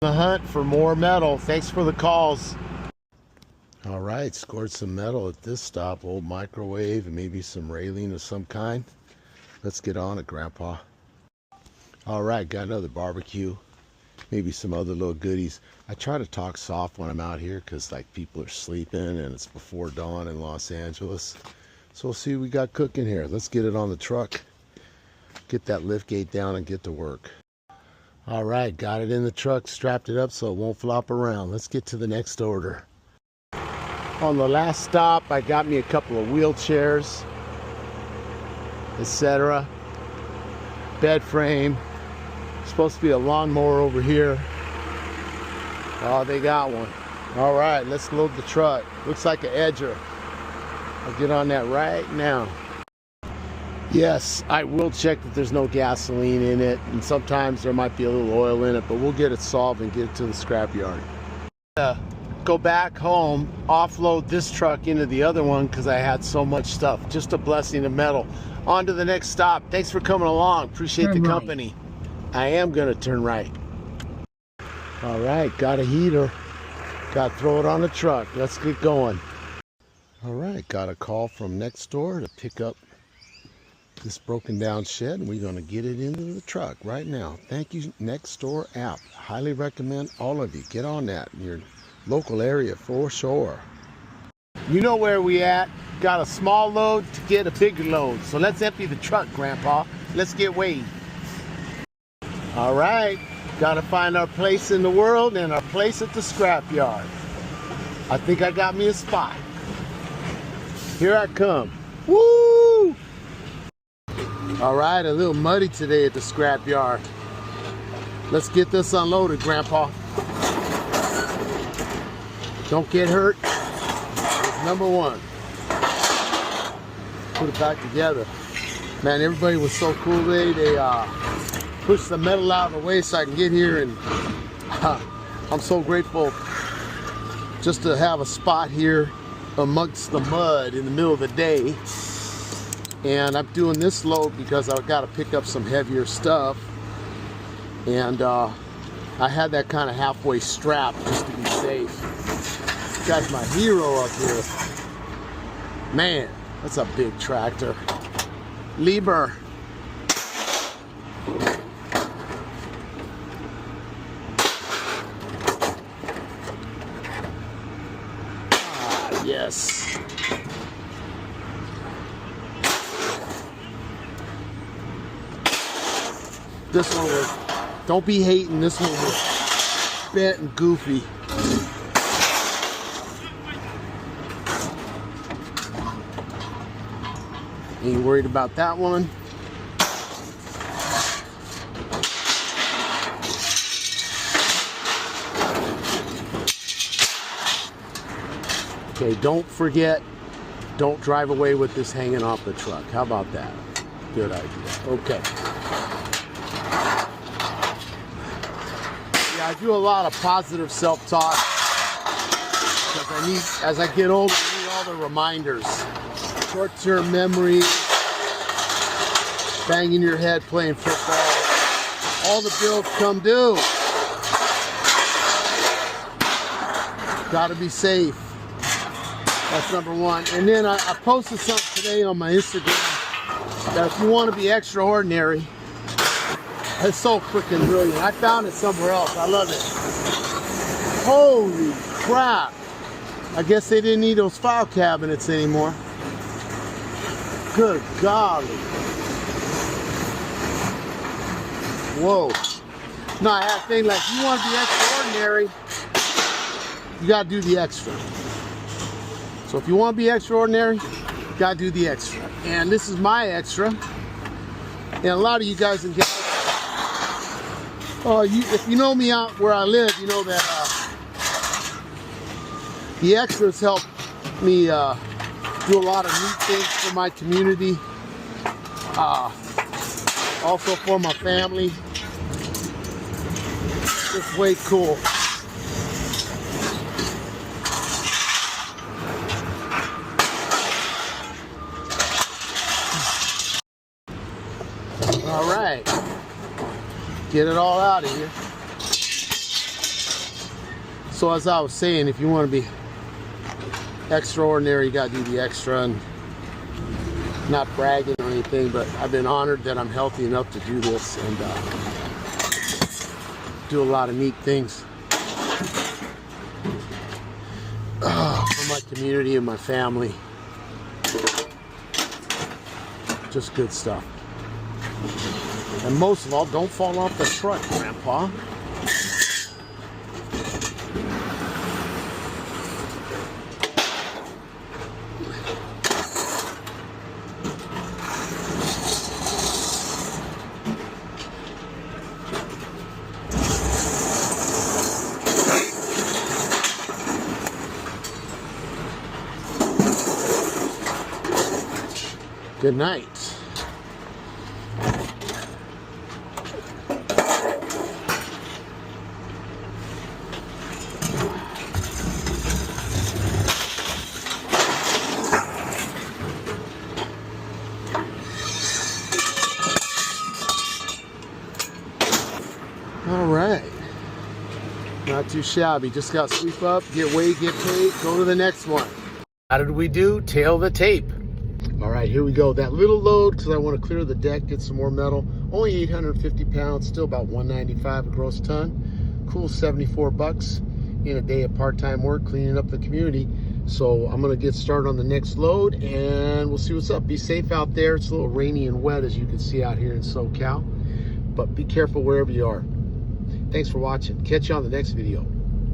The hunt for more metal. Thanks for the calls. All right, scored some metal at this stop. Old microwave and maybe some railing of some kind. Let's get on it, Grandpa. All right, got another barbecue. Maybe some other little goodies. I try to talk soft when I'm out here because like people are sleeping and it's before dawn in Los Angeles. So we'll see what we got cooking here. Let's get it on the truck. Get that lift gate down and get to work. All right, got it in the truck, strapped it up so it won't flop around. Let's get to the next order. On the last stop, I got me a couple of wheelchairs, etc. Bed frame. Supposed to be a lawnmower over here. Oh, they got one. All right, let's load the truck. Looks like an edger. I'll get on that right now. Yes, I will check that there's no gasoline in it, and sometimes there might be a little oil in it, but we'll get it solved and get it to the scrapyard. Go back home, offload this truck into the other one because I had so much stuff. Just a blessing of metal. On to the next stop. Thanks for coming along. Appreciate the company. I am going to turn right. All right, got a heater. Got to throw it on the truck. Let's get going. All right, got a call from next door to pick up this broken down shed, and we're going to get it into the truck right now. Thank you, Nextdoor app. Highly recommend all of you get on that in your local area for sure. You know where we at. Got a small load to get a bigger load, so let's empty the truck, Grandpa. Let's get weighed. All right, got to find our place in the world and our place at the scrapyard. I think I got me a spot. Here I come. Woo! All right, a little muddy today at the scrapyard. Let's get this unloaded, Grandpa. Don't get hurt. It's number one. Put it back together. Man, everybody was so cool today. They pushed the metal out of the way so I can get here, and I'm so grateful just to have a spot here amongst the mud in the middle of the day. And I'm doing this load because I've got to pick up some heavier stuff. And I had that kind of halfway strap just to be safe. This guy's my hero up here. Man, that's a big tractor. Lieber. Ah, yes. This one was, don't be hating, this one was bent and goofy. Ain't worried about that one. Okay, don't forget, don't drive away with this hanging off the truck. How about that? Good idea. Okay. I do a lot of positive self-talk because as I get older, I need all the reminders. Short-term memory, banging your head playing football. All the bills come due. Gotta be safe. That's number one. And then I posted something today on my Instagram that if you want to be extraordinary, it's so freaking brilliant. I found it somewhere else. I love it. Holy crap. I guess they didn't need those file cabinets anymore. Good golly. Whoa. No, I had a thing like, you want to be extraordinary, you got to do the extra. So if you want to be extraordinary, you got to do the extra. And this is my extra. And a lot of you guys and gals, if you know me out where I live, you know that the extras help me do a lot of neat things for my community, also for my family. It's way cool. All right, get it all out of here. So as I was saying, if you want to be extraordinary, you got to do the extra. And not bragging or anything, but I've been honored that I'm healthy enough to do this and do a lot of neat things for my community and my family. Just good stuff. And most of all, don't fall off the truck, Grandpa. Good night. All right. Not too shabby. Just got to sweep up, get weighed, get paid, go to the next one. How did we do? Tail the tape. All right, here we go. That little load, because I want to clear the deck, get some more metal. Only 850 pounds, still about 195 a gross ton. Cool 74 bucks in a day of part-time work cleaning up the community. So I'm going to get started on the next load, and we'll see what's up. Be safe out there. It's a little rainy and wet, as you can see out here in SoCal. But be careful wherever you are. Thanks for watching. Catch you on the next video.